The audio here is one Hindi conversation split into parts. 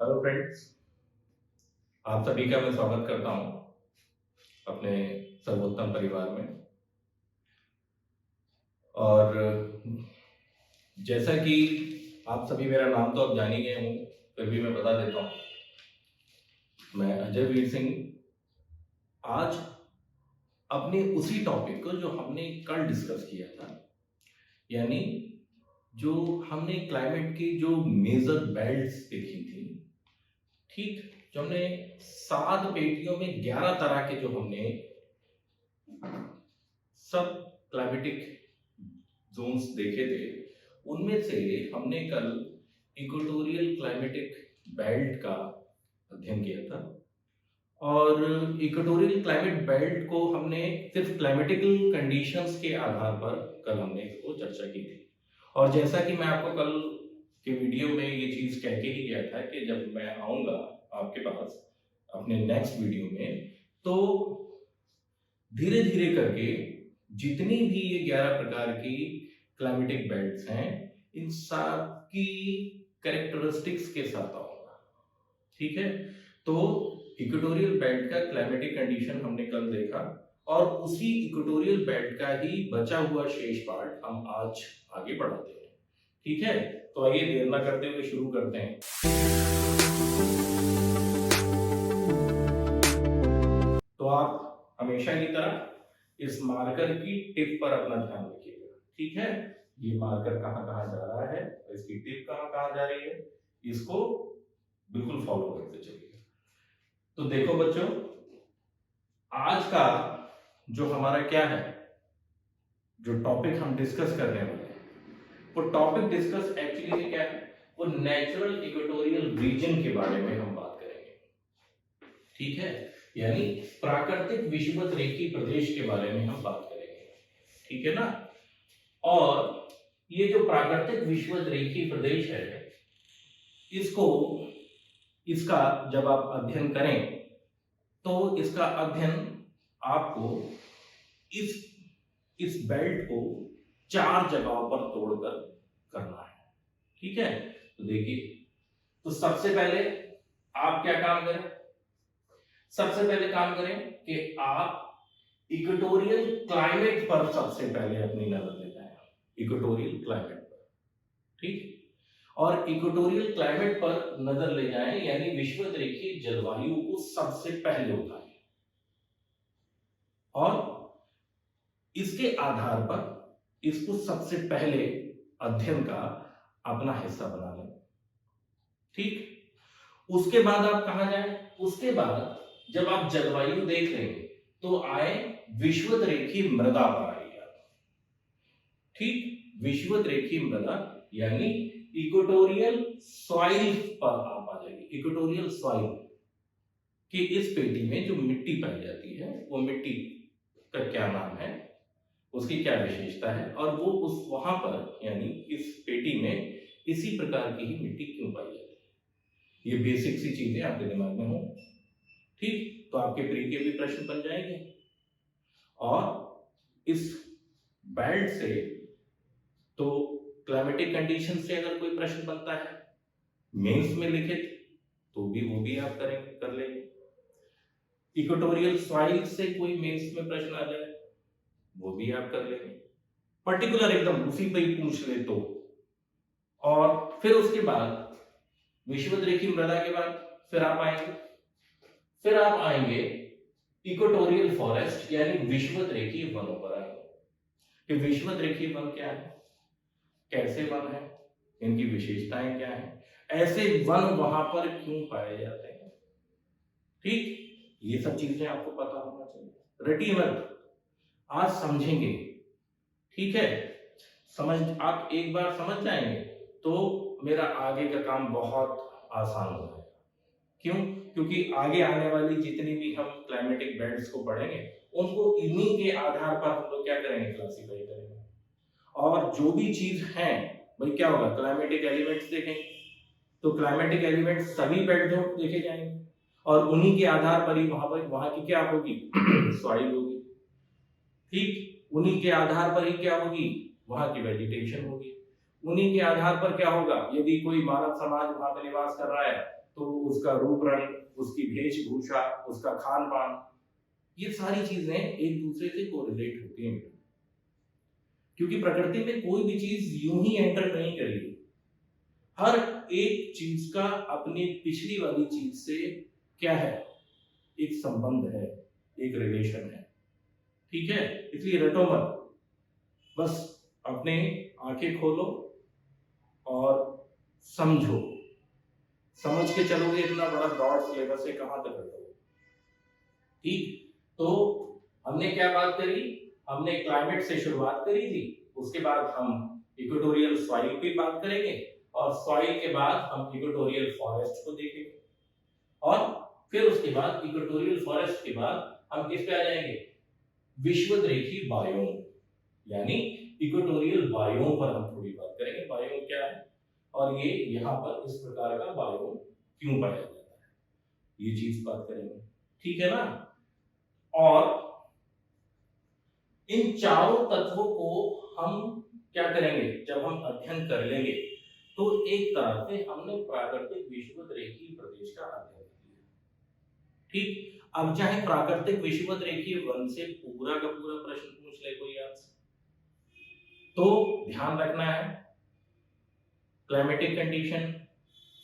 हेलो फ्रेंड्स, आप सभी का मैं स्वागत करता हूं अपने सर्वोत्तम परिवार में। और जैसा कि आप सभी मेरा नाम तो अब जान ही गए होंगे, फिर भी मैं बता देता हूं। मैं अजय वीर सिंह आज अपने उसी टॉपिक को जो हमने कल डिस्कस किया था, यानी जो हमने क्लाइमेट की जो मेजर बेल्ट्स देखी थी, ठीक, जो हमने 7 पेटियों में 11 तरह के जो हमने सब क्लाइमेटिक जोन्स देखे थे, उनमें से हमने कल इक्वेटोरियल क्लाइमेटिक बेल्ट का अध्ययन किया था। और इक्वेटोरियल क्लाइमेट बेल्ट को हमने सिर्फ क्लाइमेटिकल कंडीशंस के आधार पर कल हमने इसको चर्चा की थी। और जैसा कि मैं आपको कल के वीडियो में ये चीज कह के ही गया था कि जब मैं आऊंगा आपके पास अपने नेक्स्ट वीडियो में, तो धीरे धीरे करके जितनी भी ये 11 प्रकार की क्लाइमेटिक बेल्ट्स हैं, इन सब की कैरेक्टरिस्टिक्स के साथ आऊंगा। ठीक है, तो इक्वेटोरियल बेल्ट का क्लाइमेटिक कंडीशन हमने कल देखा, और उसी इक्वेटोरियल बेल्ट का ही बचा हुआ शेष पार्ट हम आज आगे बढ़ाते हैं। ठीक है, तो आइए देर ना करते हुए शुरू करते हैं। तो आप हमेशा की तरह इस मार्कर की टिप पर अपना ध्यान रखिएगा। ठीक है, ये मार्कर कहाँ कहाँ जा रहा है, इसकी टिप कहाँ कहाँ जा रही है, इसको बिल्कुल फॉलो करते चलिए। तो देखो बच्चों, आज का जो हमारा क्या है, जो टॉपिक हम डिस्कस करने वाले हैं, वो टॉपिक डिस्कस एक्चुअली क्या है, वो नेचुरल इक्वेटोरियल रीजन के बारे में हम बात करेंगे। ठीक है, यानी प्राकृतिक विषुवत रेखीय प्रदेश के बारे में हम बात करेंगे। ठीक है ना। और ये जो प्राकृतिक विषुवत रेखीय प्रदेश है, इसका जब आप अध्ययन करें, तो इसका अध्ययन आपको इस बेल्ट को 4 जगहों पर तोड़कर करना है। ठीक है, तो देखिए, तो सबसे पहले आप क्या काम करें, सबसे पहले काम करें कि आप इक्वेटोरियल क्लाइमेट पर सबसे पहले अपनी नजर ले जाएं, इक्वेटोरियल क्लाइमेट पर। ठीक, और इक्वेटोरियल क्लाइमेट पर नजर ले जाएं, यानी विषुवत रेखीय जलवायु को सबसे पहले उठाएं, और इसके आधार पर इसको सबसे पहले अध्ययन का अपना हिस्सा बना लें। ठीक, उसके बाद आप कहां जाएं, उसके बाद जब आप जलवायु देख लेंगे तो आए विषुवत रेखीय मृदा पर आइए। ठीक, विषुवत रेखीय मृदा यानी इक्वेटोरियल सॉइल पर आप आ जाएंगे। इक्वेटोरियल सॉइल कि इस पेटी में जो मिट्टी पाई जाती है, वो मिट्टी का क्या नाम है, उसकी क्या विशेषता है, और वो उस वहां पर यानी इस पेटी में इसी प्रकार की ही मिट्टी क्यों पाई जाती है। ये बेसिक सी चीजें आपके दिमाग में हो। ठीक, तो आपके प्री के भी प्रश्न बन जाएंगे। और इस बेल्ट से तो क्लाइमेटिक कंडीशन से अगर कोई प्रश्न बनता है मेंस में लिखित, तो भी वो भी आप कर लेंगे। इक्वेटोरियल सॉइल से कोई मेंस में प्रश्न आ जाए, वो भी आप कर लेंगे, पर्टिकुलर एकदम उसी पे ही पूछ ले तो। और फिर उसके बाद विषुवत रेखीय मृदा के बाद फिर आप आएंगे इक्वेटोरियल फॉरेस्ट यानी विषुवत रेखीय वनों पर आएंगे कि विषुवत रेखीय वन क्या है, कैसे वन है, इनकी विशेषताएं क्या है, ऐसे वन वहां पर क्यों पाए जाते हैं। ठीक, ये सब चीजें आपको पता होना चाहिए। रटिए मत, आज समझेंगे। ठीक है, आप एक बार समझ जाएंगे तो मेरा आगे का काम बहुत आसान हो जाएगा। क्यों? क्योंकि आगे आने वाली जितनी भी हम क्लाइमेटिक बेल्ट्स को पढ़ेंगे, उनको इन्हीं के आधार पर हम लोग क्या करेंगे, क्लासिफाई करेंगे। और जो भी चीज है भाई क्या होगा, क्लाइमेटिक एलिमेंट्स देखेंगे, तो क्लाइमेटिक एलिमेंट्स सभी बेल्ट में देखे जाएंगे, और उन्हीं के आधार पर ही वहां की क्या होगी सॉइल होगी। ठीक, उन्हीं के आधार पर ही क्या होगी, वहां की वेजिटेशन होगी। उन्हीं के आधार पर क्या होगा, यदि कोई मानव समाज वहां पर निवास कर रहा है तो उसका रूप रंग, उसकी वेशभूषा, उसका खान पान, ये सारी चीजें एक दूसरे से कोरिलेट होती हैं। क्योंकि प्रकृति में कोई भी चीज यूं ही एंटर नहीं करेगी, हर एक चीज का अपनी पिछली वाली चीज से क्या है, एक संबंध है, एक रिलेशन है। ठीक है, इसलिए रटो मत, बस अपने आंखें खोलो और समझो। समझ के चलोगे, इतना बड़ा ब्रॉड सिलेबस है, कहां तक रटोगे। ठीक, तो हमने क्या बात करी, हमने क्लाइमेट से शुरुआत करी थी, उसके बाद हम इक्वेटोरियल सॉइल की बात करेंगे, और सॉइल के बाद हम इक्वेटोरियल फॉरेस्ट को देखेंगे, और फिर उसके बाद इक्वेटोरियल फॉरेस्ट के बाद हम किस पे आ जाएंगे, विश्वदरेखीय बायोम, यानी इक्वेटोरियल बायोम पर हम थोड़ी बात करेंगे। बायोम क्या है और ये यहाँ पर इस प्रकार का बायोम क्यों पाया जाता है, ये चीज बात करेंगे। ठीक है ना। और इन चारों तत्वों को हम क्या करेंगे, जब हम अध्ययन कर लेंगे तो एक तरह से हमने प्राकृतिक विषुवत-रेखीय प्रदेश का अध्ययन किया। ठीक, अब चाहे प्राकृतिक विषुवत-रेखीय वन से पूरा का पूरा प्रश्न पूछ ले कोई आपसे, तो ध्यान रखना है climatic condition,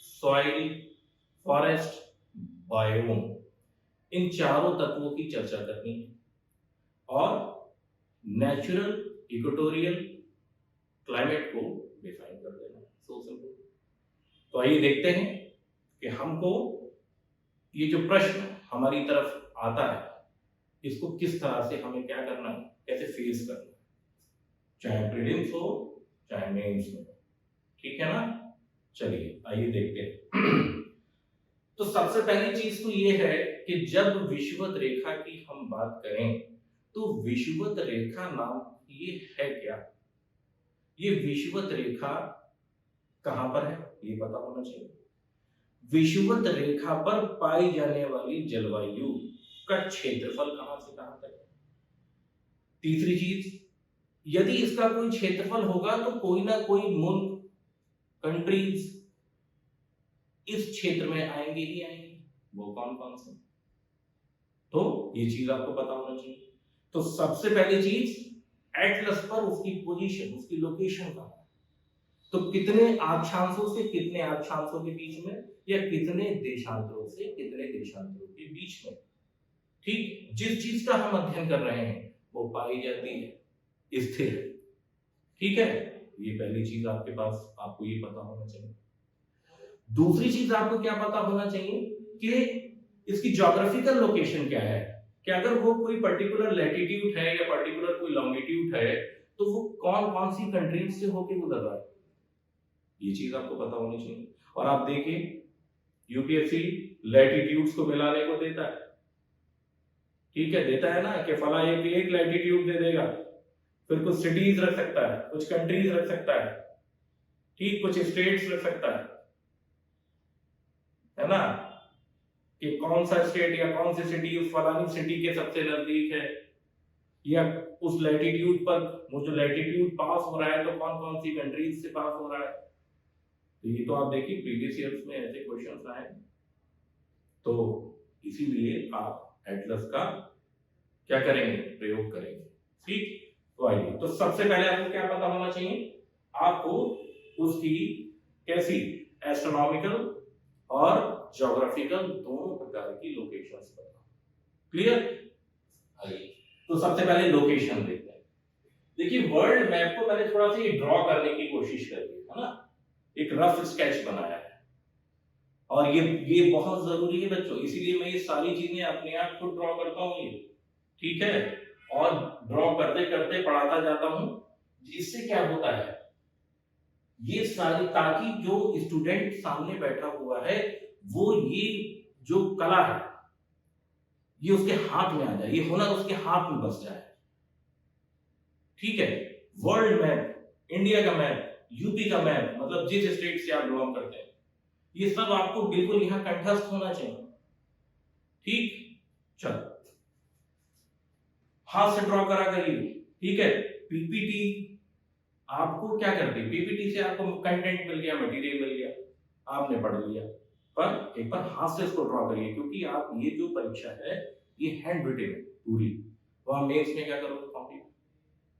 soil, forest, biome, इन चारों तत्वों की चर्चा करनी है, और नेचुरल इक्वेटोरियल क्लाइमेट को डिफाइन कर देना। So simple. तो आइए देखते हैं कि हमको ये जो प्रश्न हमारी तरफ आता है, इसको किस तरह से हमें क्या करना है, कैसे फेस करना है, चाहे प्रीलिम्स हो चाहे मेंस में। ठीक है ना। चलिए आइए देखते हैं। तो सबसे पहली चीज तो ये है कि जब विषुवत रेखा की हम बात करें तो विषुवत रेखा नाम ये है क्या, ये विषुवत रेखा कहां पर है ये पता होना चाहिए। विषुवत रेखा पर पाई जाने वाली जलवायु का क्षेत्रफल कहां से कहां तक है। तीसरी चीज, यदि इसका कोई क्षेत्रफल होगा तो कोई ना कोई मुल्क, कंट्रीज इस क्षेत्र में आएंगे ही आएंगे, वो कौन कौन से, तो ये चीज आपको पता होना चाहिए। तो सबसे पहली चीज, एटलस पर उसकी पोजीशन, उसकी लोकेशन कहां है, तो कितने अक्षांशों से कितने अक्षांशों के बीच में, या कितने देशांतरों से कितने देशांतरों के बीच में। ठीक, जिस चीज का हम अध्ययन कर रहे हैं वो पाई जाती है स्थिर। ठीक है, ये पहली चीज आपके पास, आपको ये पता होना चाहिए। दूसरी चीज आपको क्या पता होना चाहिए कि इसकी ज्योग्राफिकल लोकेशन क्या है, कि अगर वो कोई पर्टिकुलर लैटिट्यूड है या पर्टिकुलर कोई लॉन्गिट्यूड है तो वो कौन कौन सी कंट्रीज से होके गुजर रहा है, ये चीज आपको पता होनी चाहिए। और आप देखिए यूपीएससी लैटिट्यूड्स को मिलाने को देता है। ठीक है, देता है ना, कि फला एक लैटिट्यूड दे देगा, फिर कुछ सिटीज रख सकता है, कुछ कंट्रीज रख सकता है, ठीक, कुछ स्टेट्स रख सकता है ना, कि कौन सा स्टेट या कौन सी सिटी उस फलानी सिटी के सबसे नजदीक है, या उस लैटिट्यूड पर वो जो लैटिट्यूड पास हो रहा है तो कौन कौन सी कंट्रीज से पास हो रहा है। तो ये तो आप देखिए प्रीवियस ईयर्स में ऐसे क्वेश्चंस आए, तो इसीलिए आप एटलस का क्या करेंगे, प्रयोग करेंगे। ठीक, तो आइए, तो सबसे पहले आपको क्या पता होना चाहिए, आपको उसकी कैसी एस्ट्रोनॉमिकल और ज्योग्राफिकल दोनों प्रकार की लोकेशंस पता। क्लियर। आइए, तो सबसे पहले लोकेशन देखते हैं। देखिए वर्ल्ड मैप को मैंने थोड़ा सा ये ड्रॉ करने की कोशिश करी है ना, एक रफ स्केच बनाया है, और ये बहुत जरूरी है बच्चों, इसीलिए मैं ये सारी चीजें अपने आप को ड्रॉ करता हूँ ये। ठीक है, और ड्रॉ करते करते पढ़ाता जाता हूं, इससे क्या होता है, ये सारी, ताकि जो स्टूडेंट सामने बैठा हुआ है वो ये जो कला है ये उसके हाथ में आ जाए, ये हुनर उसके हाथ में बस जाए। ठीक है, वर्ल्ड मैप, इंडिया का मैप, यूपी का मैप, मतलब जिस स्टेट से आप बिलोंग करते हैं, ये सब आपको बिल्कुल यहां कंठस्थ होना चाहिए। ठीक, चलो हाथ से ड्रॉ करा करिए। ठीक है, पीपीटी आपको क्या करती है, पीपीटी से आपको कंटेंट मिल गया, मटेरियल मिल गया, आपने पढ़ लिया, पर एक बार हाथ से इसको ड्रॉ करिए, क्योंकि आप ये जो परीक्षा है ये हैंड रिटेन है पूरी। तो आप मेंस में क्या करोगे कॉपी,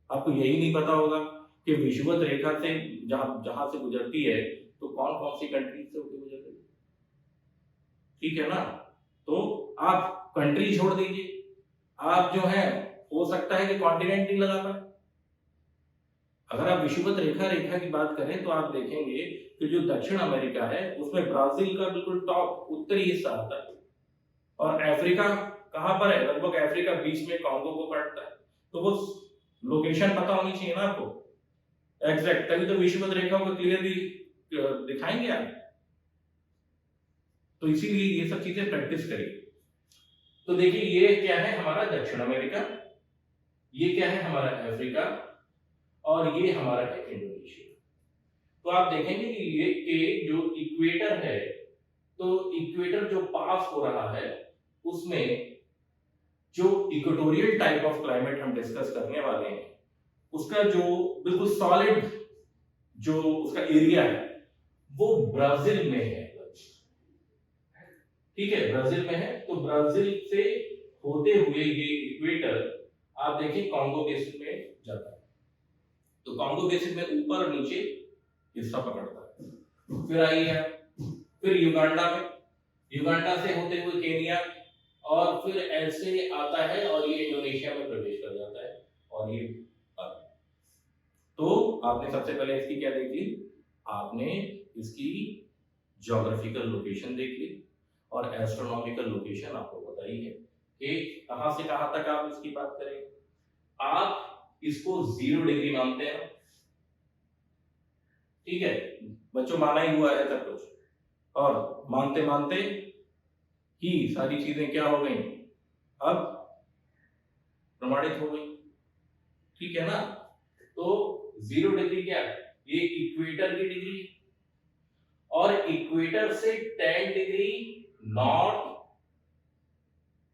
आपको यही नहीं पता होगा कि विषुवत रेखा से जहां से गुजरती है तो कौन कौन सी कंट्री से होकर गुजरती है, ठीक है ना। तो आप कंट्री छोड़ दीजिए, आप जो है हो सकता है कि कॉन्टिनेंट नहीं लगा पाए। अगर आप विषुवत रेखा की बात करें तो आप देखेंगे कि जो दक्षिण अमेरिका है उसमें ब्राजील का बिल्कुल टॉप उत्तरी हिस्सा आता है, और अफ्रीका कहां पर है, लगभग अफ्रीका बीच में कॉन्गो को काटता है। तो वो लोकेशन पता होनी चाहिए ना आपको एग्जैक्ट, तभी तो विषुवत रेखा को क्लियरली दिखाएंगे आप। तो इसीलिए ये सब चीजें प्रैक्टिस करिए। तो देखिए ये क्या है हमारा दक्षिण अमेरिका, ये क्या है हमारा अफ्रीका, और ये हमारा है इंडोनेशिया। तो आप देखेंगे कि ये जो इक्वेटर है, तो इक्वेटर जो पास हो रहा है उसमें जो इक्वेटोरियल टाइप ऑफ क्लाइमेट हम डिस्कस करने वाले हैं, उसका जो बिल्कुल सॉलिड जो उसका एरिया है वो ब्राजील में है, ठीक है, ब्राजील में है। तो ब्राजील से होते हुए ये इक्वेटर आप देखिए कॉन्गो बेसिन में जाता है, तो कॉन्गो बेसिन में ऊपर और नीचे हिस्सा पकड़ता है। फिर आइए फिर युगांडा में, युगांडा से होते हुए केनिया, और फिर ऐसे आता है और ये इंडोनेशिया में प्रवेश कर जाता है, और ये तो आपने सबसे पहले इसकी क्या देख ली, आपने इसकी ज्योग्राफिकल लोकेशन देख ली, और एस्ट्रोनॉमिकल लोकेशन आपको पता ही है कि कहां से कहां तक आप इसकी बात करेंगे। आप इसको 0 डिग्री मानते हैं, ठीक है, बच्चों माना ही हुआ है सब कुछ, और मानते मानते ही सारी चीजें क्या हो गई, अब प्रमाणित हो गई, ठीक है ना। तो 0 डिग्री क्या है, ये इक्वेटर की डिग्री, और इक्वेटर से 10 degree north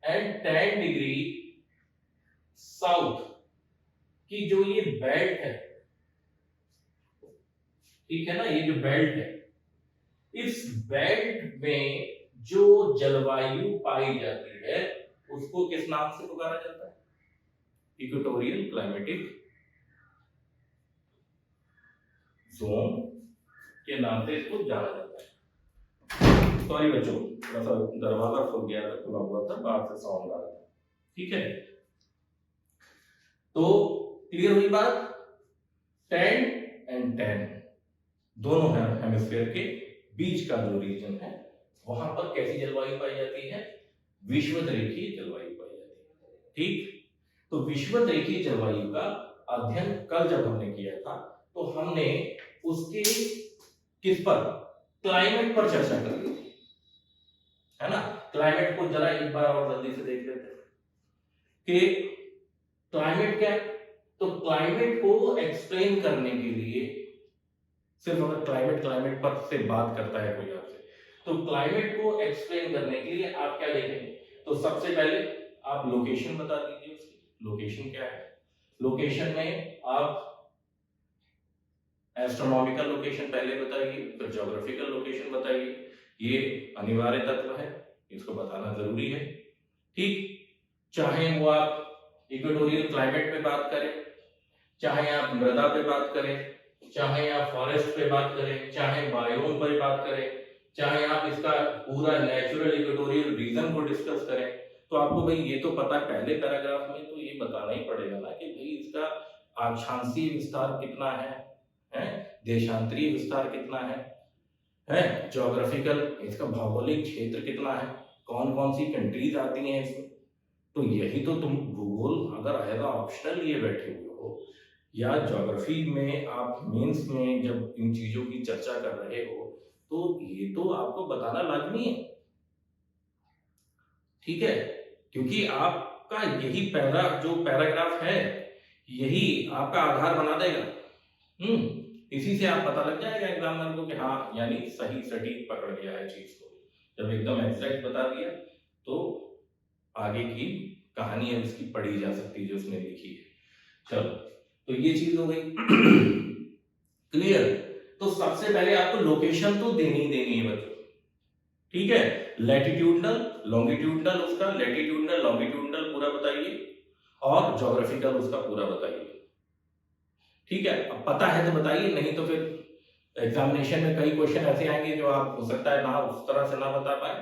and 10 degree south की जो ये बेल्ट है, ठीक है ना, ये जो बेल्ट है, इस बेल्ट में जो जलवायु पाई जाती है उसको किस नाम से पुकारा जाता है, इक्वेटोरियल क्लाइमेटिक जोन के नाम से इसको जाना जाता है। सॉरी बच्चों, थोड़ा सा दरवाजा खुल गया था, खुला हुआ था, बाहर से साउंड आ रहा था, ठीक है। तो क्लियर हुई बात, 10 एंड 10 दोनों हेमिस्फीयर के बीच का जो रीजन है वहां पर कैसी जलवायु पाई जाती है, विषुवत रेखीय जलवायु पाई जाती है, ठीक। तो विषुवत रेखीय जलवायु का अध्ययन कल जब हमने किया था तो हमने उसके किस पर, क्लाइमेट पर चर्चा कर ली थी, है ना। क्लाइमेट को जरा एक बार और जल्दी से देख लेते हैं कि क्लाइमेट क्या है। तो क्लाइमेट को एक्सप्लेन करने के लिए, सिर्फ अगर क्लाइमेट पर से बात करता है कोई आपसे, तो क्लाइमेट को एक्सप्लेन करने के लिए आप क्या देखेंगे, तो सबसे पहले आप लोकेशन बता दीजिए उसकी, लोकेशन क्या है। लोकेशन में आप एस्ट्रोनॉमिकल लोकेशन पहले बताइए, फिर ज्योग्राफिकल लोकेशन बताइए, ये अनिवार्य तत्व है, इसको बताना जरूरी है, ठीक। चाहे वो आप इक्वेटोरियल क्लाइमेट पे बात करें, चाहे आप मृदा पे बात करें, चाहे आप फॉरेस्ट पे बात करें, चाहे बायोम पर बात करें, चाहे आप इसका पूरा नेचुरल इक्वेटोरियल रीजन को डिस्कस करें, तो आपको भाई ये तो पता है पहले पैराग्राफ में तो ये बताना ही पड़ेगा ना कि भाई इसका अक्षांशीय विस्तार कितना है, देशांतरीय विस्तार कितना है, ज्योग्राफिकल इसका भौगोलिक क्षेत्र कितना है, कौन कौन सी कंट्रीज आती हैं इसमें। तो यही तो तुम भूगोल अगर एज ऑप्शनल लिए बैठे हुए हो, या ज्योग्राफी में आप मेंस में जब इन चीजों की चर्चा कर रहे हो, तो ये तो आपको बताना लाजमी है, ठीक है, क्योंकि आपका यही जो पैराग्राफ है यही आपका आधार बना देगा। इसी से आप पता लग जाएगा एग्जामिनर को कि हाँ यानी सही सटीक पकड़ लिया है चीज को। जब एकदम एग्जैक्ट बता दिया तो आगे की कहानी है उसकी पढ़ी जा सकती है जो उसने लिखी है। चलो, तो ये चीज हो गई क्लियर। तो सबसे पहले आपको लोकेशन तो देनी ही देनी है बच्चों, ठीक है, लैटिट्यूडनल लॉन्गिट्यूडनल, उसका लैटिट्यूडनल लॉन्गिट्यूडनल पूरा बताइए और ज्योग्राफिकल उसका पूरा बताइए। ठीक है, अब पता है तो बताइए, नहीं तो फिर एग्जामिनेशन में कई क्वेश्चन ऐसे आएंगे जो आप हो सकता है ना उस तरह से ना बता पाए।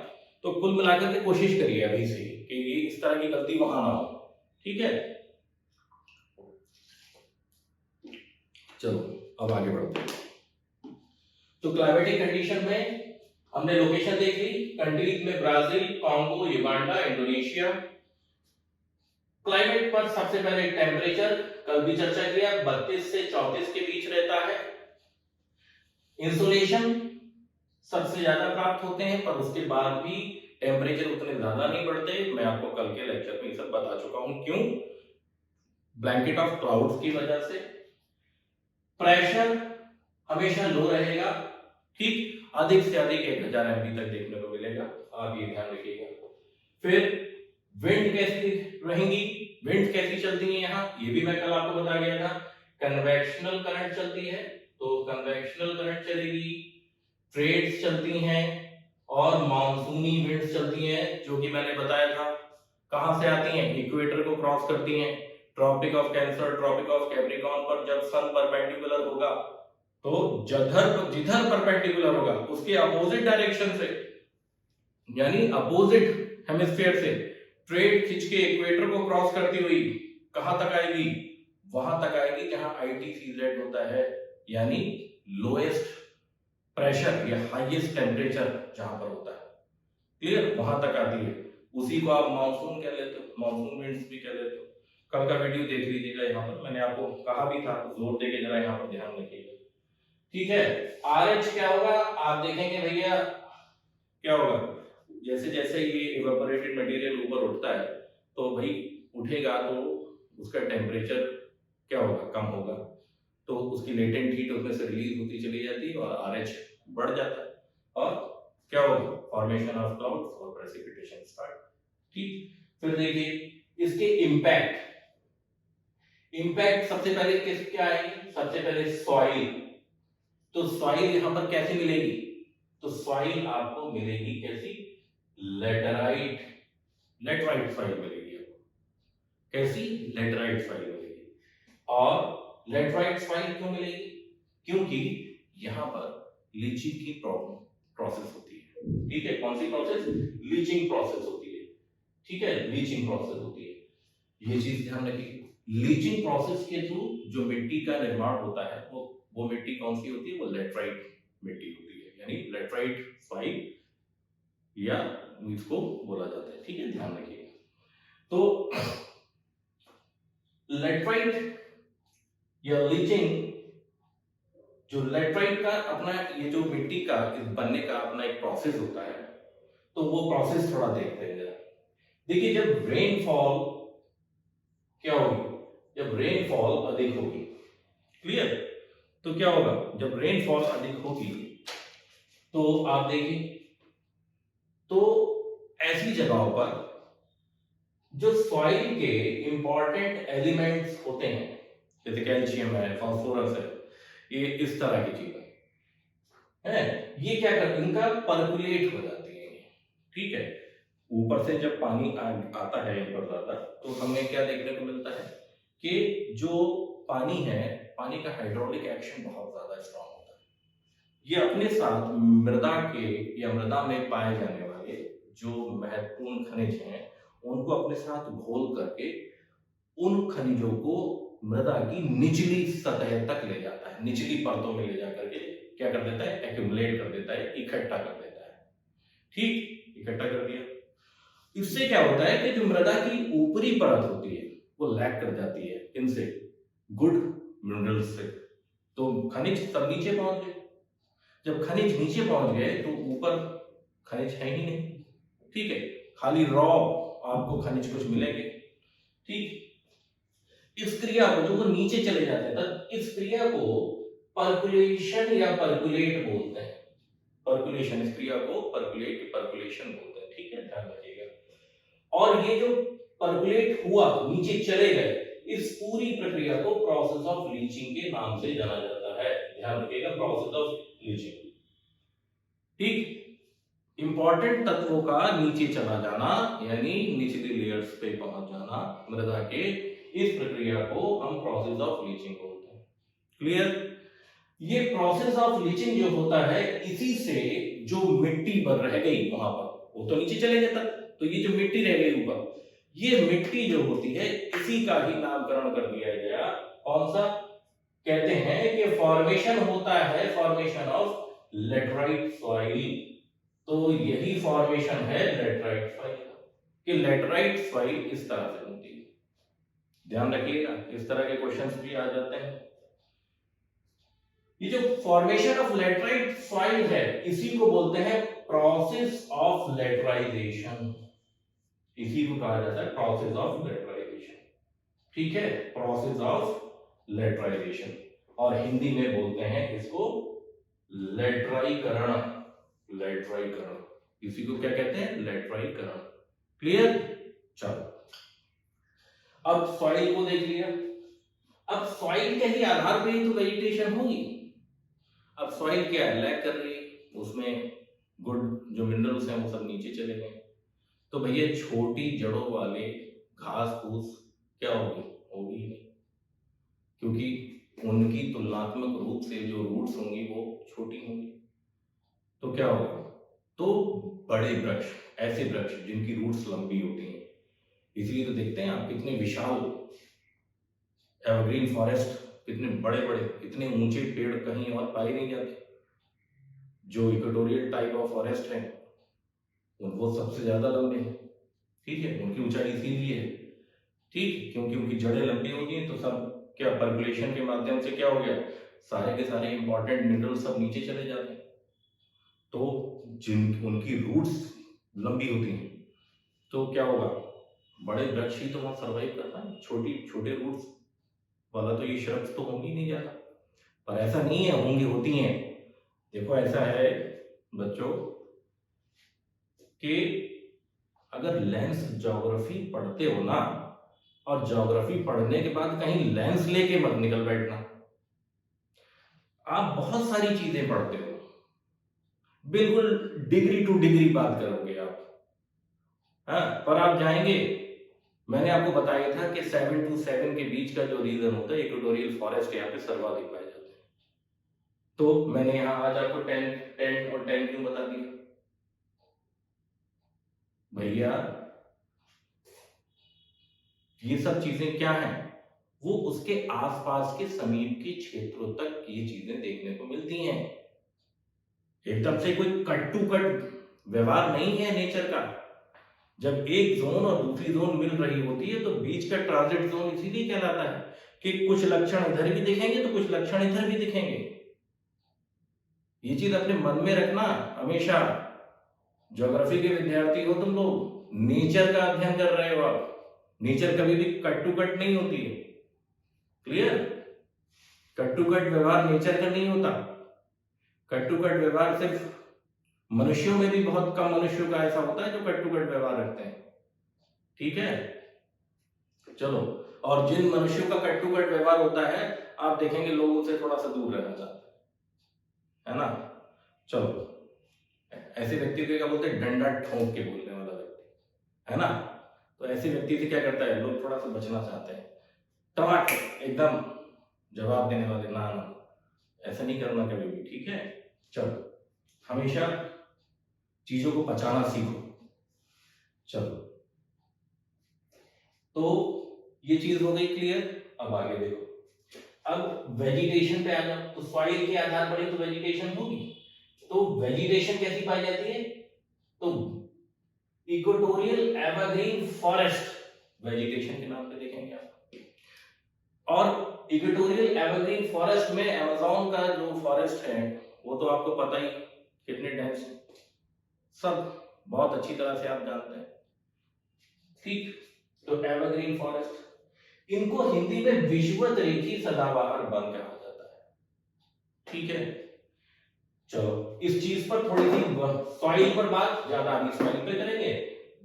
तो कुल मिलाकर के कोशिश करिए अभी से कि ये इस तरह की गलती वहां ना हो। ठीक है, चलो अब आगे बढ़ते हैं। तो क्लाइमेटिक कंडीशन में हमने लोकेशन देख ली, कंट्रीज में Brazil, Congo, Uganda, Indonesia. Climate पर सबसे पहले टेम्परेचर कल भी चर्चा किया, 32 से 34 के बीच रहता है। इंसोलेशन सबसे ज्यादा प्राप्त होते हैं, पर उसके बाद भी टेम्परेचर उतने ज्यादा नहीं बढ़ते। मैं आपको कल के लेक्चर में ये सब बता चुका हूं क्यों, ब्लैंकेट ऑफ क्लाउड्स की वजह से। प्रेशर हमेशा लो रहेगा, ठीक, अधिक से अधिक 1000 MB तक देखने को मिलेगा, आप ये ध्यान रखिएगा। फिर विंड कैसी रहेंगी, विंड कैसी चलती है यहाँ, ये भी मैं कल आपको बता गया था। कन्वेक्शनल करंट चलती है तो कन्वेक्शनल करंट चलेगी, ट्रेड्स चलती हैं और मानसूनी विंड्स चलती हैं, जो कि मैंने बताया था कहां से आती हैं, इक्वेटर को क्रॉस करती हैं। Tropic of cancer, tropic of Capricorn पर जब सन परपेंडिकुलर होगा तो जिधर परपेंडिकुलर होगा उसके अपोजिट डायरेक्शन से, यानी अपोजिट हेमिस्फीयर से ट्रेड खिंच के इक्वेटर को क्रॉस करती हुई कहां तक आएगी, वहां तक आएगी जहां ITCZ होता है, यानी लोएस्ट प्रेशर या हाईएस्ट टेम्परेचर जहां पर होता है। क्लियर, वहां तक आती है, उसी को आप मानसून कह लेते हो, मानसून विंड्स भी कह लेते हो। कल का वीडियो देख लीजिएगा, यहाँ पर मैंने आपको कहा भी था, जोर देके जरा यहाँ पर ध्यान रखिएगा। ठीक है, RH क्या होगा आप देखेंगे भैया, क्या होगा, जैसे जैसे ये इवेपोरेटेड मटेरियल ऊपर उठता है तो भाई उठेगा तो उसका टेम्परेचर क्या होगा, कम होगा, तो उसकी लेटेंट हीट उसमें से रिलीज होती चली जाती है और RH बढ़ जाता है और क्या होगा, फॉर्मेशन ऑफ क्लाउड्स और प्रेसिपिटेशन स्टार्ट। ठीक, फिर देखिए इसके इम्पैक्ट सबसे पहले किस क्या आएंगे, सबसे पहले सॉइल। तो सॉइल यहां पर कैसे मिलेगी, तो सॉइल आपको मिलेगी कैसी, लेटराइट सॉइल मिलेगी आपको, कैसी, लेटराइट सॉइल मिलेगी। और लेटराइट सॉइल क्यों मिलेगी, क्योंकि यहां पर लीचिंग की प्रोसेस होती है। ठीक है, कौन सी प्रोसेस, लीचिंग प्रोसेस होती है। ठीक है, लीचिंग प्रोसेस होती है, ये चीज ध्यान रखिए। लीचिंग प्रोसेस के थ्रू जो मिट्टी का निर्माण होता है वो मिट्टी कौन सी होती है, वो लेटराइट मिट्टी होती है, यानी लेटराइट सॉइल या इसको बोला जाता है। ठीक है, ध्यान रखिएगा। तो लेटराइट या लीचिंग, जो लेटराइट का अपना ये जो मिट्टी का इस बनने का अपना एक प्रोसेस होता है, तो वो प्रोसेस थोड़ा देखते हैं जरा। देखिए जब रेनफॉल क्या होगी, जब रेनफॉल अधिक होगी, क्लियर, तो क्या होगा, जब रेनफॉल अधिक होगी तो आप देखिए, तो ऐसी जगहों पर जो सॉइल के इंपॉर्टेंट एलिमेंट्स होते हैं, जैसे कैल्शियम है, फास्फोरस है, ये इस तरह की चीजें है, ये क्या करते हैं, इनका पर्कुलेट हो जाती है। ठीक है, ऊपर से जब पानी आता है ऊपर ज्यादा, तो हमें क्या देखने को मिलता है कि जो पानी है, पानी का हाइड्रोलिक एक्शन बहुत ज्यादा स्ट्रांग होता है। ये अपने साथ मृदा के या मृदा में पाए जाने वाले जो महत्वपूर्ण खनिज हैं उनको अपने साथ घोल करके उन खनिजों को मृदा की निचली सतह तक ले जाता है, निचली परतों में ले जाकर के क्या कर देता है, एक्यूमुलेट कर देता है, इकट्ठा कर देता है। ठीक, इकट्ठा कर दिया, इससे क्या होता है कि जो मृदा की ऊपरी परत होती है वो लैक कर जाती है, इनसे, गुड मिनरल्स से, तो खनिज सब नीचे पहुंच गए। जब खनिज नीचे पहुंच गए तो ऊपर खनिज है ही नहीं। ठीक है, खाली रॉ आपको खनिज कुछ मिलेंगे। ठीक, इस क्रिया को जो वो नीचे चले जाते हैं, तब इस क्रिया को पर्कुलेशन या पर्कुलेट बोलते हैं। पर्कुलेशन, इस क्रिया को पर्कुलेशन बोलते हैं। ठीक है, ध्यान रखिएगा। और ये जो पर्कुलेट हुआ, नीचे चले गए, इस पूरी प्रक्रिया को प्रोसेस ऑफ लीचिंग के नाम से जाना जाता है। ध्यान रखिएगा, प्रोसेस ऑफ लीचिंग। ठीक, इंपॉर्टेंट तत्वों का नीचे चला जाना, यानी निचली लेयर्स पे पहुंच जाना मृदा के, इस प्रक्रिया को हम प्रोसेस ऑफ लीचिंग बोलते हैं। क्लियर? ये प्रोसेस ऑफ लीचिंग जो होता है, इसी से जो मिट्टी बन रह गई वहां पर, वो तो नीचे चले जाता, तो ये जो मिट्टी रह गई ऊपर, ये मिट्टी जो होती है, इसी का ही नामकरण कर दिया गया। कौन सा? कहते हैं कि फॉर्मेशन होता है, फॉर्मेशन ऑफ लेटराइट सॉइल। तो यही फॉर्मेशन है लेटराइट सॉइल का, कि लेटराइट सॉइल इस तरह से होती है। ध्यान रखिएगा, इस तरह के क्वेश्चंस भी आ जाते हैं। ये जो फॉर्मेशन ऑफ लेटराइट सॉइल है, इसी को बोलते हैं प्रोसेस ऑफ लेटराइजेशन। इसी को कहा जाता है प्रोसेस ऑफ लेटराइजेशन। ठीक है, प्रोसेस ऑफ लेटराइजेशन, और हिंदी में बोलते हैं इसको लेटराइकरण। लेटराइकरण, इसी को क्या कहते हैं? लेटराइकरण। क्लियर? चलो, अब सॉइल को देख लिया। अब सॉइल के ही आधार पर ही तो वेजिटेशन होगी। अब सॉइल क्या है? लैग कर रही है, उसमें गुड जो मिनरल्स हैं वो सब नीचे चले गए, तो भैया छोटी जड़ों वाले घास फूस क्या होगी? होगी ही नहीं, क्योंकि उनकी तुलनात्मक रूप से जो रूट्स होंगी वो छोटी होंगी। तो क्या होगा? तो बड़े वृक्ष, ऐसे वृक्ष जिनकी रूट्स लंबी होती हैं, इसलिए तो देखते हैं आप कितने विशाल एवरग्रीन फॉरेस्ट, कितने बड़े बड़े, इतने ऊंचे पेड़ कहीं और पाए नहीं जाते। जो इक्वेटोरियल टाइप ऑफ फॉरेस्ट है वो सबसे ज्यादा लंबे हैं। ठीक है, उनकी ऊंचाई इसीलिए है, ठीक, क्योंकि उनकी जड़ें लंबी होती हैं, तो सब क्या पर्कुलेशन के माध्यम से क्या हो गया, सारे के सारे इंपॉर्टेंट मिनरल सब नीचे चले जाते हैं। तो जिन उनकी रूट्स लंबी होती हैं, तो क्या होगा? बड़े वृक्ष ही तो वहां सर्वाइव करता है, छोटी छोटे रूट्स वाला तो ये श्रब्स तो होंगी नहीं ज्यादा। पर ऐसा नहीं है, होंगी, होती हैं। देखो ऐसा है बच्चों कि अगर लेंस ज्योग्राफी पढ़ते हो ना, और ज्योग्राफी पढ़ने के बाद कहीं लेंस लेके मत निकल बैठना। आप बहुत सारी चीजें पढ़ते हो, बिल्कुल डिग्री टू डिग्री बात करोगे आप, हाँ, पर आप जाएंगे, मैंने आपको बताया था कि 7 to 7 के बीच का जो रीजन होता है, इक्वेटोरियल फॉरेस्ट यहाँ पे सर्वाधिक पाए जाते हैं। तो मैंने यहाँ आज आपको 10 और 10 क्यों बता दिया? भैया ये सब चीजें क्या हैं? वो उसके आसपास के समीप के क्षेत्रों तक ये चीजें देखने को मिलती हैं। एकदम से कोई कट टू कट व्यवहार नहीं है नेचर का। जब एक जोन और दूसरी जोन मिल रही होती है, तो बीच का ट्रांजिट जोन इसीलिए कहलाता है कि कुछ लक्षण इधर भी दिखेंगे तो कुछ लक्षण इधर भी दिखेंगे। ये चीज अपने मन में रखना हमेशा। ज्योग्राफी के विद्यार्थी हो तुम लोग, नेचर का अध्ययन कर रहे हो आप, नेचर कभी भी कट टू कट नहीं होती है। क्लियर? कट टू कट व्यवहार नेचर का नहीं होता। कट टू कट व्यवहार सिर्फ मनुष्यों में भी बहुत कम मनुष्यों का ऐसा होता है जो कट टू कट व्यवहार रखते हैं। ठीक है, चलो, और जिन मनुष्यों का कट टू कट व्यवहार होता है, आप देखेंगे लोग उनसे थोड़ा सा दूर रहना चाहते हैं, है ना? चलो, ऐसे व्यक्ति को क्या बोलते हैं? डंडा ठोंक के बोलने वाला व्यक्ति, है ना? तो ऐसे व्यक्ति से क्या करता है, लोग थोड़ा सा बचना चाहते हैं। टमाट एकदम जवाब देने वाले, ना ना, ऐसा नहीं करना कभी भी। ठीक है, चलो, हमेशा चीजों को पचाना सीखो। चलो, तो ये चीज हो गई क्लियर। अब आगे देखो, अब वेजिटेशन पे आ जाओ। तो सॉइल के आधार पर ही तो वेजिटेशन होगी। तो वेजिटेशन कैसी पाई जाती है? तो इक्वेटोरियल एवरग्रीन फॉरेस्ट वेजिटेशन के नाम पे देखेंगे आप। और इक्वेटोरियल एवरग्रीन फॉरेस्ट में अमेज़न का जो फॉरेस्ट है, वो तो आपको पता ही कितने डेंस है, सब बहुत अच्छी तरह से आप जानते हैं। ठीक, तो एवरग्रीन फॉरेस्ट, इनको हिंदी में विषुवत रेखी सदाबहार वन कहा जाता है। ठीक है, चलो, इस चीज पर थोड़ी सी सॉइल पर बात ज्यादा अभी सॉइल पे करेंगे।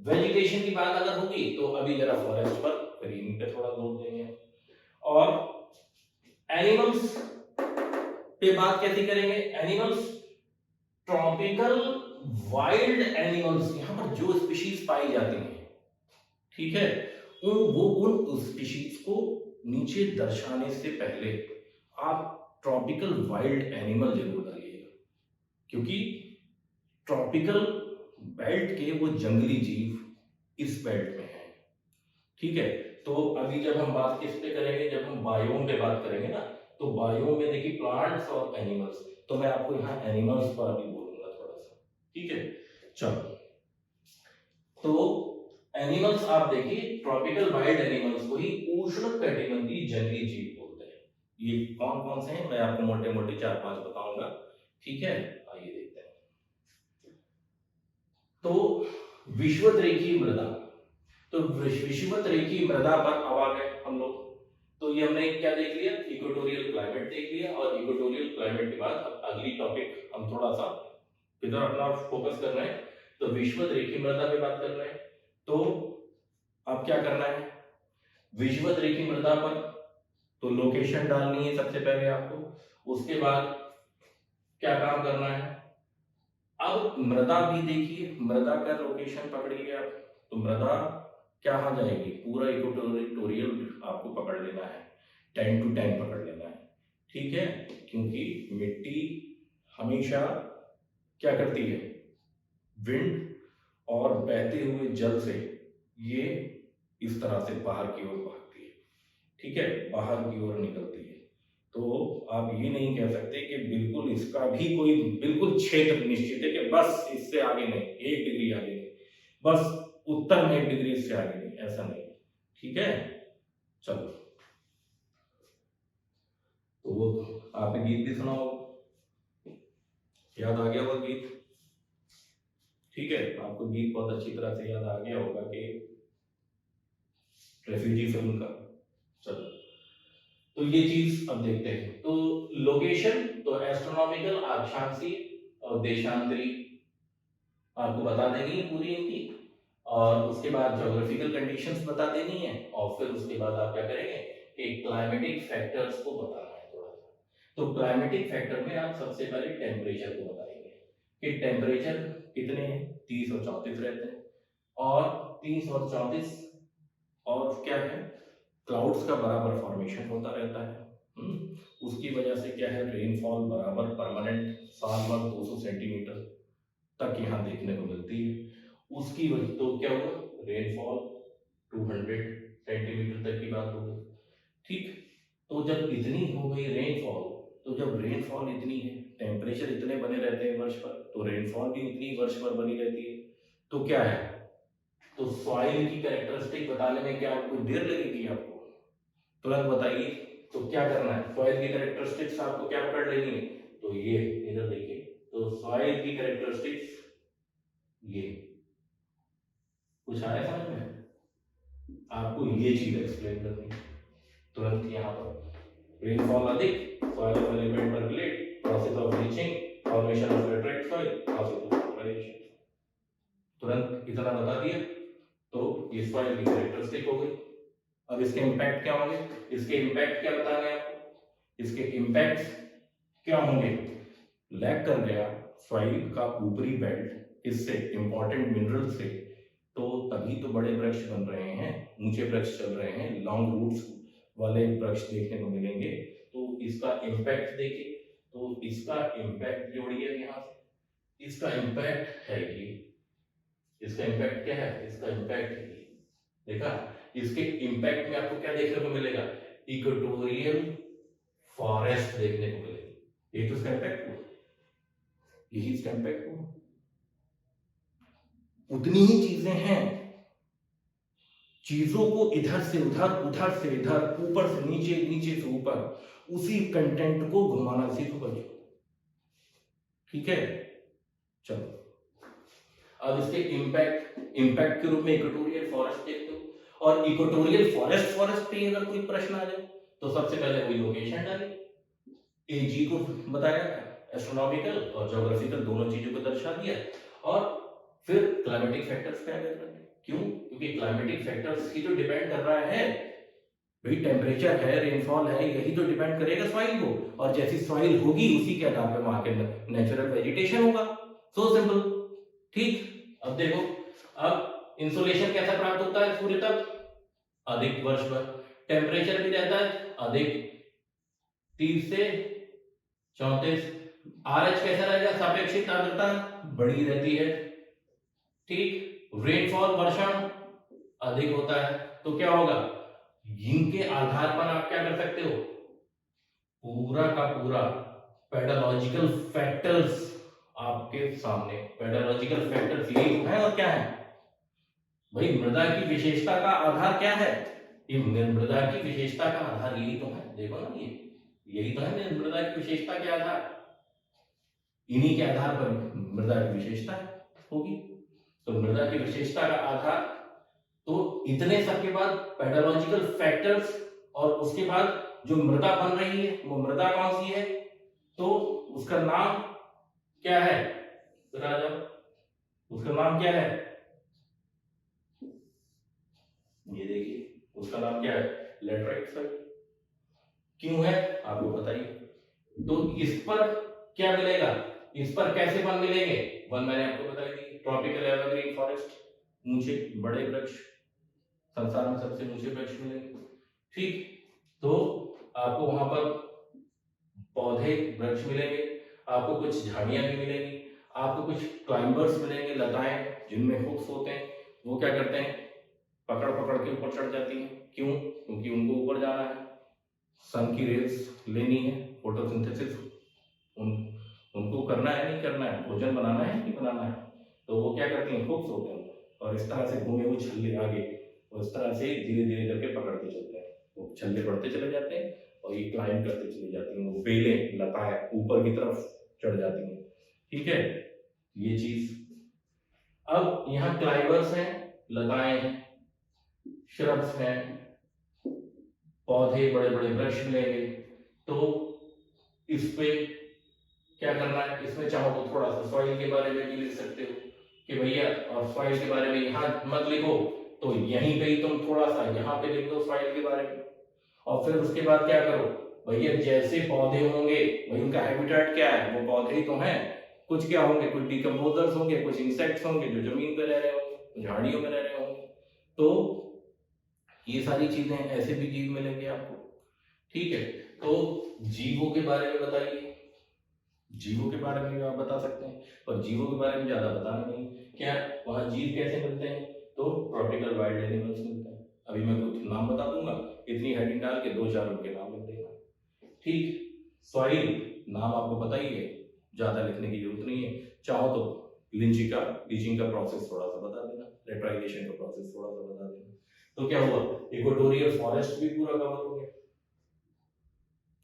वेजिटेशन की बात अगर होगी तो अभी जरा फॉरेस्ट पर, ग्रीन पे थोड़ा जोर देंगे। और एनिमल्स पे बात कैसे करेंगे? एनिमल्स ट्रॉपिकल वाइल्ड एनिमल्स, यहाँ पर जो स्पीशीज पाई जाती हैं, ठीक है, उन स्पीशीज को नीचे दर्शाने से पहले आप ट्रॉपिकल वाइल्ड एनिमल जरूर डालिएगा, क्योंकि ट्रॉपिकल बेल्ट के वो जंगली जीव इस बेल्ट में है। ठीक है, तो अभी जब हम बात किस पे करेंगे, जब हम बायोम पे बात करेंगे ना, तो बायोम में देखिए प्लांट्स और एनिमल्स, तो मैं आपको यहाँ एनिमल्स पर अभी बोलूंगा थोड़ा सा। ठीक है, चलो, तो एनिमल्स आप देखिए, ट्रॉपिकल वाइल्ड एनिमल्स को ही उष्णकटिबंधीय जंगली जीव बोलते हैं। ये कौन कौन से हैं मैं आपको मोटे मोटे 4-5 बताऊंगा। ठीक है, आइए देखते हैं। तो विषुवत-रेखीय मृदा, तो विषुवत-रेखीय मृदा पर अब आ गए हम लोग। तो ये हमने क्या देख लिया, इक्वेटोरियल क्लाइमेट देख लिया, और इक्वेटोरियल क्लाइमेट के बाद अब अगली टॉपिक हम थोड़ा सा इधर अपना फोकस कर रहे हैं, तो विषुवत-रेखीय मृदा पे बात कर रहे हैं। तो अब क्या करना है, विषुवत-रेखीय मृदा पर तो लोकेशन डालनी है सबसे पहले आपको, उसके बाद क्या काम करना है, अब मृदा भी देखिए, मृदा का लोकेशन पकड़िए आप, तो मृदा क्या जाएगी, पूरा इक्वेटोरियल आपको पकड़ लेना है, 10 to 10 पकड़ लेना है। ठीक है, क्योंकि मिट्टी हमेशा क्या करती है, विंड और बहते हुए जल से ये इस तरह से बाहर की ओर भागती है। ठीक है, बाहर की ओर निकलती है। तो आप ये नहीं कह सकते कि बिल्कुल इसका भी कोई बिल्कुल क्षेत्र निश्चित है कि बस इससे आगे नहीं, 1 डिग्री आगे नहीं, बस उत्तर में 1 डिग्री इससे आगे नहीं, ऐसा नहीं। ठीक है, चलो, तो वो आप गीत भी सुनाओ, याद आ गया वो गीत। ठीक है, आपको गीत बहुत अच्छी तरह से याद आ गया होगा कि रेफ्यूजी फिल्म का। चलो, तो ये चीज अब देखते हैं। तो लोकेशन, तो एस्ट्रोनॉमिकल, अक्षांशीय और देशांतरी आपको बता देनी है पूरी इनकी, और उसके बाद ज्योग्राफिकल कंडीशंस बता देनी है, और फिर उसके बाद आप क्या करेंगे कि क्लाइमेटिक फैक्टर्स को बताना है थोड़ा सा। तो क्लाइमेटिक फैक्टर में आप सबसे पहले टेम्परेचर को बताएंगे कि टेम्परेचर कितने हैं, 30 और 34 रहते हैं, और 30 और 34 और क्या है, क्लाउड्स का बराबर फॉर्मेशन होता रहता है। उसकी वजह से क्या है, रेनफॉल बराबर परमानेंट साल भर 200 सेंटीमीटर तक यहाँ देखने को मिलती है। उसकी वजह तो क्या हुआ, रेनफॉल 200 सेंटीमीटर तक की बात हो गई। ठीक, तो जब इतनी हो गई रेनफॉल, तो जब रेनफॉल इतनी है, टेम्परेचर इतने बने रहते हैं वर्ष भर, तो रेनफॉल भी इतनी वर्ष भर बनी रहती है। तो क्या है, तो सॉइल की कैरेक्टरिस्टिक बताने में क्या कोई देर लगेगी आपको, तुरंत बताइए। तो क्या करना है, सॉइल की कैरेक्टरिस्टिक्स आपको क्या पकड़ लेनी है, तो ये इधर देखिए, तो सॉइल की कैरेक्टरिस्टिक्स ये, कुछ आया समझ में, आपको ये चीज एक्सप्लेन करनी है तुरंत। यहाँ पर रेनफॉल अधिक, soil of element percolate, process of leaching, formation of laterite soil, process of mineralisation, तुरंत इतना बता दिया। तो ये सॉइल की कैरेक्टरिस्टिक हो गई। अब इसके इंपैक्ट क्या होंगे, इसके इंपैक्ट क्या बताने आपको, इसके इंपैक्ट क्या होंगे, लैग कर गया सॉइल का ऊपरी बेल्ट इससे, इंपॉर्टेंट मिनरल से, तो तभी तो बड़े वृक्ष बन रहे हैं, ऊंचे वृक्ष चल रहे हैं, लॉन्ग रूट्स वाले वृक्ष देखने को मिलेंगे। तो इसका इंपैक्ट देखिए, तो इसका इंपैक्ट जोड़िए यहाँ से, इसका इंपैक्ट है ये, इसका इंपैक्ट क्या है, इसका इंपैक्ट है ये, देखा, इसके इंपैक्ट में आपको क्या देखने को मिलेगा, इक्वेटोरियल फॉरेस्ट देखने को मिलेगी। ये तो इसका इंपैक्ट हुआ, यही इसका इंपैक्ट हुआ। उतनी ही चीजें हैं, चीजों को इधर से उधर, उधर से इधर, ऊपर से नीचे, नीचे से ऊपर, उसी कंटेंट को घुमाना सीखो बच्चों। ठीक है, चलो, अब इसके इंपैक्ट के रूप में इक्वेटोरियल फॉरेस्ट देखते हो, और इक्वेटोरियल फॉरेस्ट पे अगर कोई प्रश्न आ जाए, तो सबसे पहले वही लोकेशन डाले, एजी को बताया, एस्ट्रोनॉमिकल और ज्योग्राफिकल दोनों चीजों को दर्शा दिया, और फिर क्लाइमेटिक फैक्टर्स पे आ गए। क्यों, क्योंकि क्लाइमेटिक फैक्टर्स ही तो डिपेंड कर रहा है भाई टेम्परेचर है, रेनफॉल है, यही तो डिपेंड करेगा सॉइल को, और जैसी सॉइल होगी उसी के आधार पर वहां के नेचुरल वेजिटेशन होगा। So simple. ठीक, अब देखो, अब इंसुलेशन कैसा प्राप्त होता है सूर्य तक? अधिक वर्ष भर। टेम्परेचर भी रहता है अधिक, 30 से 34। आरएच कैसा रहेगा? सापेक्षिक आर्द्रता बड़ी रहती है। ठीक, रेनफॉल वर्षण अधिक होता है। तो क्या होगा, इनके आधार पर आप क्या कर सकते हो, पूरा का पूरा पेडोलॉजिकल फैक्टर्स आपके सामने। पेडोलॉजिकल फैक्टर्स यही है और क्या है भाई, मृदा की विशेषता का आधार क्या है? ये मृदा की विशेषता का आधार यही तो है, देखो ना, ये यही तो है मृदा की विशेषता के आधार। इन्हीं के आधार पर मृदा की विशेषता होगी। तो मृदा की विशेषता का आधार, तो इतने सब के बाद पेडोलॉजिकल फैक्टर्स, और उसके बाद जो मृदा बन रही है वो मृदा कौन सी है? तो उसका नाम क्या है? राजा, उसका नाम क्या है? ये देखिए, उसका नाम क्या है? Laterite soil. क्यों है आपको बताइए। तो इस पर क्या मिलेगा, इस पर कैसे वन मिलेंगे? वन मैंने आपको बताई थी, ट्रॉपिकल एवरग्रीन फॉरेस्ट, ऊंचे बड़े वृक्ष, संसार में सबसे ऊंचे वृक्ष मिलेंगे। ठीक, तो आपको वहां पर पौधे वृक्ष मिलेंगे, आपको कुछ झाड़ियां भी मिलेंगी, आपको कुछ क्लाइंबर्स मिलेंगे, लताएं जिनमें हुक्स होते हैं, वो क्या करते हैं, पकड़ पकड़ के ऊपर चढ़ जाती हैं। क्यों? क्योंकि उनको ऊपर जाना है, सन की रेज लेनी है, फोटोसिंथेसिस उनको करना है, नहीं करना है, भोजन बनाना है नहीं बनाना है, तो वो क्या करती हैं, हुक्स होते हैं, और इस तरह से घूमे हुए छल्ले आगे, और इस तरह से धीरे धीरे करके पकड़ते चलते हैं, वो छल्ले बढ़ते चले जाते हैं और ये क्लाइंब करते चली जाती हैं, वो बेलें लताएं ऊपर की तरफ चढ़ जाती हैं। ठीक है, ये चीज। अब यहाँ क्लाइंबर्स हैं, लताएं हैं, श्रब्स हैं, पौधे, बड़े बड़े वृक्ष मिलेंगे। तो इस पे क्या करना है, इसमें चाहो तो थोड़ा सा सॉइल के बारे में भी लिख सकते हो कि भैया, और सॉइल के बारे में यहाँ मत लिखो, तो यहीं पे ही तुम थोड़ा सा यहाँ पे लिख दो सॉइल के बारे में, और फिर उसके बाद क्या करो भैया, जैसे पौधे होंगे भाई, उनका हैबिटेट क्या है, वो पौधे ही तो हैं, कुछ क्या होंगे, कुछ डिकम्पोजर्स होंगे, कुछ इंसेक्ट्स होंगे जो जमीन पे रह रहे होंगे, कुछ झाड़ियों में रह रहे होंगे। तो ये सारी चीजें, ऐसे भी जीव मिलेंगे आपको। ठीक है, तो जीवों के बारे में बताइए। जीवों के बारे में भी आप बता सकते हैं, पर जीवों के बारे में ज्यादा बताना नहीं। क्या वहां जीव कैसे मिलते हैं? तो ट्रॉपिकल वाइल्ड एनिमल्स मिलते हैं। अभी मैं कुछ नाम बता दूंगा, इतनी हेडिंग डाल के 2-4 उनके नाम लिख देना। ठीक, सॉइल नाम आपको पता ही है, ज्यादा लिखने की जरूरत नहीं है। चाहो तो लीचिंग का प्रोसेस थोड़ा सा बता देना, लेटराइजेशन का प्रोसेस थोड़ा सा बता देना। तो क्या हुआ, इक्वेटोरियल फॉरेस्ट भी पूरा कवर हो गया।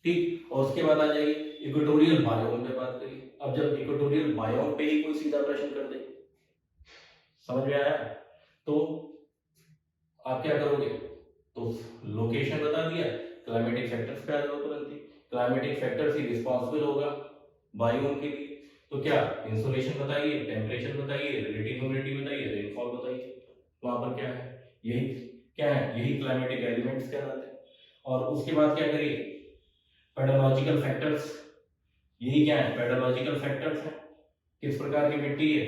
ठीक, और उसके बाद आ जाइए इक्वेटोरियल बायोम पे बात करिए। अब जब इक्वेटोरियल बायोम पे ही कोई सीधा प्रश्न कर दे, समझ में आया? तो आप क्या करोगे, तो लोकेशन बता दिया, क्लाइमेटिक फैक्टर्स पे आ जाओ तुरंत ही। क्लाइमेटिक फैक्टर्स ही रिस्पॉन्सिबल होगा बायोम के लिए। तो क्या, इंसोलेशन बताइए, टेम्परेचर बताइए, रिलेटिव ह्यूमिडिटी बताइए, रेनफॉल बताइए, वहां पर क्या है, यही क्या है, यही क्लाइमेटिक एलिमेंट्स कहलाते हैं। और उसके बाद क्या करिए, पेडोलॉजिकल फैक्टर्स, यही क्या है, पेडोलॉजिकल फैक्टर्स है। किस प्रकार की मिट्टी है,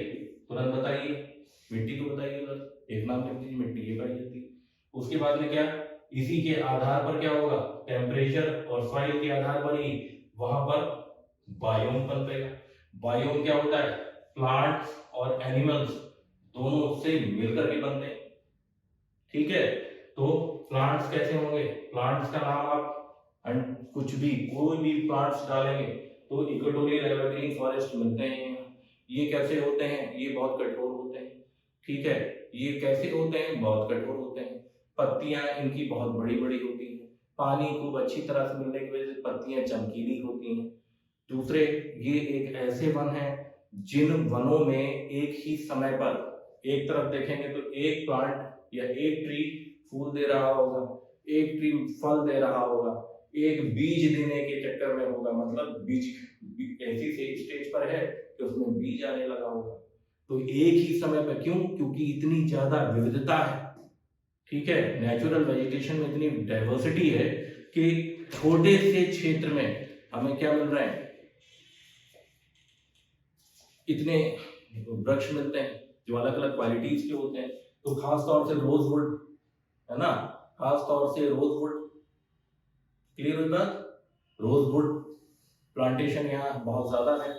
तुरंत बताइए, मिट्टी को बताइए, बस एक नाम लिख दीजिए, मिट्टी ये पाई जाती है। उसके बाद में क्या, इसी के आधार पर क्या होगा, टेम्परेचर और सॉइल के आधार पर ही वहां पर बायोम पनपेगा। बायोम क्या होता है, प्लांट्स और एनिमल्स दोनों से मिलकर के बनते हैं। ठीक है, तो प्लांट्स कैसे होंगे, प्लांट्स का नाम आप कुछ भी, कोई भी प्लांट्स डालेंगे तो इक्वेटोरियल एवरग्रीन फॉरेस्ट मिलते हैं। ये कैसे होते हैं, ये बहुत कठोर होते हैं। ठीक है, ये कैसे होते हैं, बहुत कठोर होते हैं। पत्तियां इनकी बहुत बड़ी बड़ी होती हैं, पानी खूब अच्छी तरह से मिलने की वजह से पत्तियां चमकीली होती हैं। दूसरे, ये एक ऐसे वन हैं जिन वनों में एक ही समय पर, एक तरफ देखेंगे तो एक प्लांट या एक ट्री फूल दे रहा होगा, एक ट्री फल दे रहा होगा, एक बीज देने के चक्कर में होगा, मतलब बीज ऐसी स्टेज पर है कि उसमें बीज आने लगा होगा। तो एक ही समय पर, क्यों? क्योंकि इतनी ज्यादा विविधता है, ठीक है, नेचुरल वेजिटेशन में इतनी डाइवर्सिटी है कि छोटे से क्षेत्र में हमें क्या मिल रहा है, इतने वृक्ष मिलते हैं जो अलग अलग क्वालिटीज के होते हैं। तो खास तौर से रोजवुड, है ना, खास तौर से रोजवुड, क्लियर होता, रोजवुड प्लांटेशन यहाँ बहुत ज्यादा है।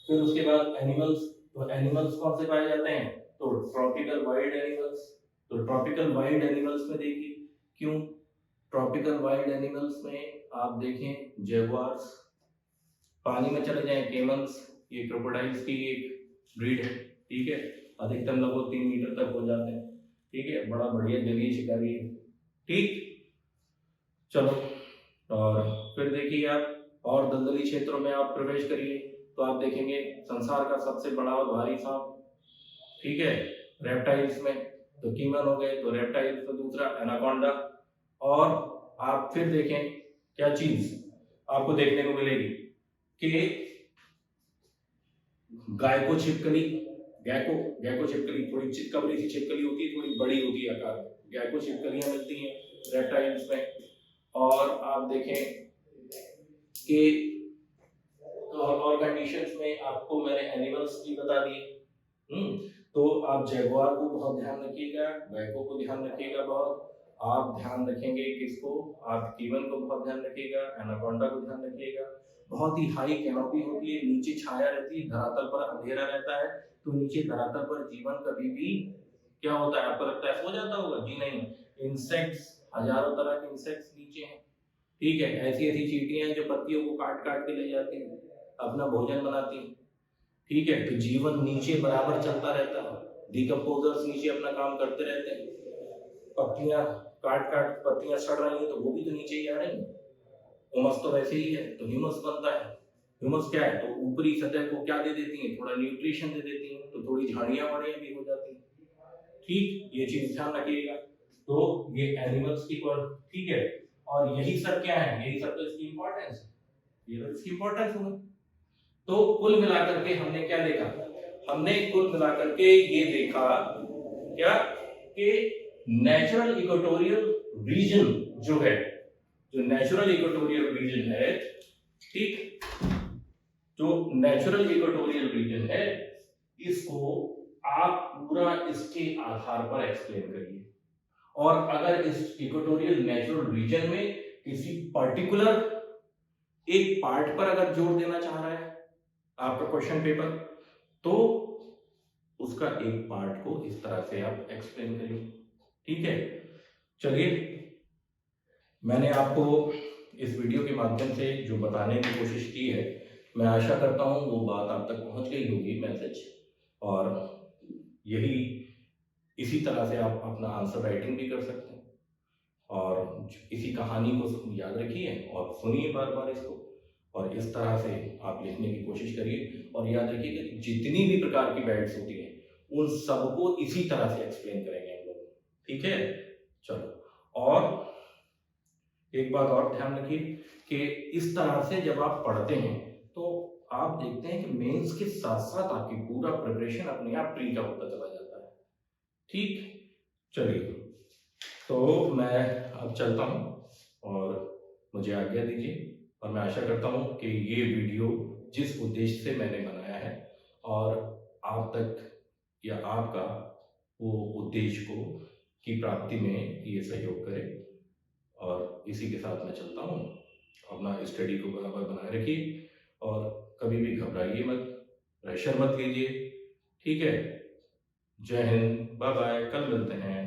फिर उसके बाद एनिमल्स, तो एनिमल्स कौन से पाए जाते हैं, तो ट्रॉपिकल वाइल्ड एनिमल्स। तो ट्रॉपिकल वाइल्ड एनिमल्स में देखिए, क्यों ट्रॉपिकल वाइल्ड एनिमल्स में आप देखें जैगुआर्स, पानी में चले जाएं केमन्स, ये क्रोकोडाइल्स की एक ब्रीड है, ठीक है, अधिकतम लगभग 3 मीटर तक हो जाते हैं, ठीक है, बड़ा बढ़िया जलीय शिकारी है, ठीक। चलो, और फिर देखिए आप और दलदली क्षेत्रों में आप प्रवेश करिए तो आप देखेंगे संसार का सबसे बड़ा और भारी सांप, ठीक है, रेप्टाइल्स में तो कीमन हो गए, तो रेप्टाइल्स, तो दूसरा एनाकोंडा। और आप फिर देखें क्या चीज आपको देखने को मिलेगी कि गायको छिपकली, गैको छिपकली, थोड़ी चितकबरी सी छिपकली होती है, थोड़ी बड़ी होती है आकार में, गैको छिपकलियां मिलती हैं रेप्टाइल्स में। और आप देखें कि और कंडीशंस में आपको मैंने एनिमल्स भी बता दिए। तो आप जैगुआर को बहुत ध्यान रखिएगा, गैको को ध्यान रखिएगा बहुत, आप ध्यान रखेंगे किसको, आप कीमन को बहुत ध्यान रखिएगा, एनाकोंडा को ध्यान रखिएगा। बहुत ही हाई कैनोपी होती है, नीचे छाया रहती है, धरातल पर अंधेरा रहता है, तो नीचे धरातल पर जीवन कभी भी क्या होता है, आपको लगता है सो जाता होगा, जी नहीं, इंसेक्ट्स, हजारों तरह के इंसेक्ट्स नीचे हैं, ठीक है, ऐसी ऐसी चींटियां जो पत्तियों को काट काट के ले जाती हैं, अपना भोजन बनाती हैं, ठीक है, तो जीवन नीचे बराबर चलता रहता है, डिकम्पोजर्स नीचे अपना काम करते रहते हैं, पत्तियां काट काट पत्तियां सड़ रही हैं तो वो भी तो नीचे ही आ रही हैं, ह्यूमस तो वैसे ही है, तो ह्यूमस बनता है। ह्यूमस क्या है, तो ऊपरी सतह को क्या दे देती है, थोड़ा न्यूट्रिशन दे देती है, तो थोड़ी झाड़ियां वाड़ियां भी हो जाती हैं, ठीक, ये चीज ध्यान रखिएगा। तो ये एनिमल्स की, ठीक है, और यही सब क्या है, यही सब तो इसकी इंपॉर्टेंस है, ये तो इसकी इंपॉर्टेंस है। तो कुल मिलाकर के हमने क्या देखा, हमने कुल मिलाकर के ये देखा क्या कि नेचुरल इक्वेटोरियल रीजन जो है, जो नेचुरल इक्वेटोरियल रीजन है, ठीक, जो नेचुरल इक्वेटोरियल रीजन है, इसको आप पूरा इसके आधार पर एक्सप्लेन करिए। और अगर इस इक्वेटोरियल नेचुरल रीजन में किसी पर्टिकुलर एक पार्ट पर अगर जोर देना चाह रहा है आपका क्वेश्चन पेपर, तो उसका एक पार्ट को इस तरह से आप एक्सप्लेन करिए, ठीक है। चलिए, मैंने आपको इस वीडियो के माध्यम से जो बताने की कोशिश की है, मैं आशा करता हूं वो बात आप तक पहुंच गई होगी, मैसेज, और यही इसी तरह से आप अपना आंसर राइटिंग भी कर सकते हैं, और इसी कहानी को याद रखिए और सुनिए बार बार इसको, और इस तरह से आप लिखने की कोशिश करिए। और याद रखिए कि जितनी भी प्रकार की बैट्स होती हैं उन सबको इसी तरह से एक्सप्लेन करेंगे हम लोग, ठीक है। चलो, और एक बात और ध्यान रखिए कि इस तरह से जब आप पढ़ते हैं तो आप देखते हैं कि मेंस के साथ साथ आपकी पूरा प्रिपरेशन अपने आप प्री का होता चला जाता है, ठीक। चलिए, तो मैं अब चलता हूं और मुझे आज्ञा दीजिए, और मैं आशा करता हूं कि ये वीडियो जिस उद्देश्य से मैंने बनाया है और आप तक या आपका वो उद्देश्य को की प्राप्ति में ये सहयोग करे। और इसी के साथ मैं चलता हूँ, अपना स्टडी को बराबर बनाए रखिए और कभी भी घबराइए मत, प्रेशर मत लीजिए, ठीक है। जय हिंद, बाय बाय, कल मिलते हैं।